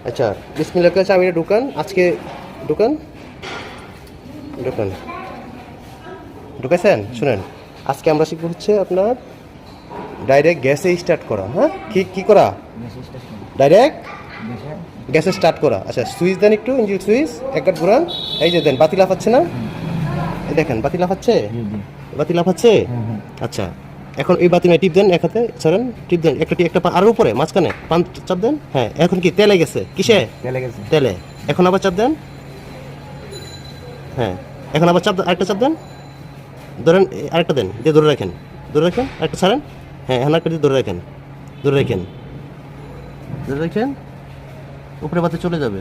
আচ্ছা, বিসমিল্লাহ করে চাবিটা ঢুকান। আজকে ঢুকান, ঢুকান, ঢুকাইছেন? শুনেন, আজকে আমরা শিখবো হচ্ছে আপনার ডাইরেক্ট গ্যাসে স্টার্ট করা। হ্যাঁ, কি করা? ডাইরেক্ট গ্যাসে স্টার্ট করা। আচ্ছা, সুইচ দেন, একটু ইঞ্জিন সুইচ একবার ঘুরান। এই যে দেন, বাতি লাফাচ্ছে না? এই দেখেন বাতি লাফাচ্ছে, বাতি লাফাচ্ছে। আচ্ছা, এখন এই বাতি টিপ দেন, এক হাতে ছাড়েন, টিপ দেন একটা আরো উপরে মাঝখানে পান চাপ দেন। হ্যাঁ, এখন কি তেলে গেছে? কিসে? তেলে গেছে, তেলে। এখন আবার চাপ দেন। হ্যাঁ, এখন আবার চাপ, আরেকটা চাপ দেন, ধরেন আরেকটা দেন, দিয়ে ধরে রাখেন, ধরে রাখেন, আরেকটা ছাড়েন। হ্যাঁ, এখন আরেকটা দিয়ে ধরে রাখেন, ধরে রাখেন, ধরে রাখেন, উপরে বাতি চলে যাবে।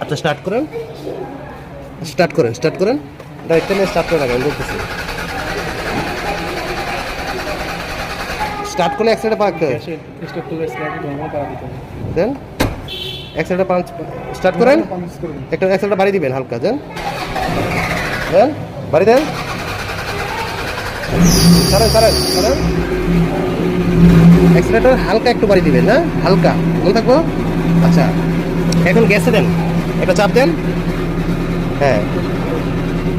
আচ্ছা, স্টার্ট করেন, স্টার্ট করেন, স্টার্ট করেন, ডাইরেক্ট টেনে স্টার্ট করে রাখেন, বলতেছি। স্টার্ট করলে অ্যাক্সিলেটর পাকতে দেন, অ্যাক্সিলেটর পাঁচ স্টার্ট করেন, একটা অ্যাক্সিলেটর বাড়ি দিবেন হালকা, দেন দেন, বাড়ি দেন, ছাড়েন ছাড়েন ছাড়েন, অ্যাক্সিলেটর হালকা একটু বাড়ি দিবেন, হ্যাঁ হালকা, মনে থাকবো। আচ্ছা, এখন গ্যাসে দেন, একটা চাপ দেন। হ্যাঁ,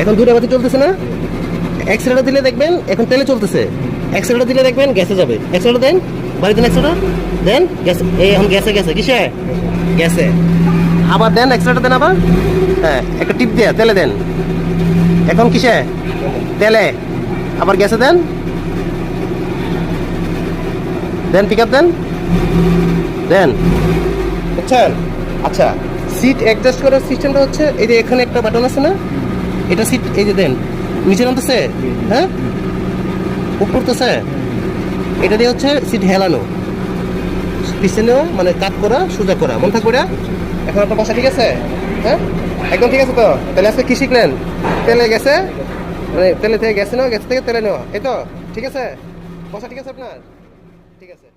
এখন দুটো বাতি চলতেছে না? অ্যাক্সিলেটর দিলে দেখবেন এখন তেলে চলতেছে, অ্যাক্সিলেটর দিলে দেখবেন গ্যাসে যাবে। অ্যাক্সিলেটর দেন, বাড়ি দেন, অ্যাক্সিলেটর দেন, গ্যাস, এই এখন গ্যাসে গেছে, কিসে? গ্যাসে। আবার দেন, অ্যাক্সিলেটর দেন আবার। হ্যাঁ, একটা টিপ দিয়ে তেলে দেন, এখন কিসে? তেলে। আবার গ্যাসে দেন, দেন পিক আপ দেন, দেন, বুঝছেন? আচ্ছা, সিট অ্যাডজাস্ট করার সিস্টেমটা হচ্ছে এই যে এখানে একটা বাটন আছে না, এটা সিট, এই যে দেন, নিচে নামতেছে, হ্যাঁ উপর উঠতেছে, এটা দিয়ে হচ্ছে সিট হেলানো, পিছনে মানে কাট করা, সোজা করা, মন থাকবে এটা। এখন আপনার বসা ঠিক আছে? হ্যাঁ, একদম ঠিক আছে তো? তাহলে আজকে কি শিখলেন? তেলে গেছে, মানে তেলে থেকে গেছে নেওয়া, গ্যাস থেকে তেলে নেওয়া, এই তো ঠিক আছে? বসা ঠিক আছে আপনার? ঠিক আছে।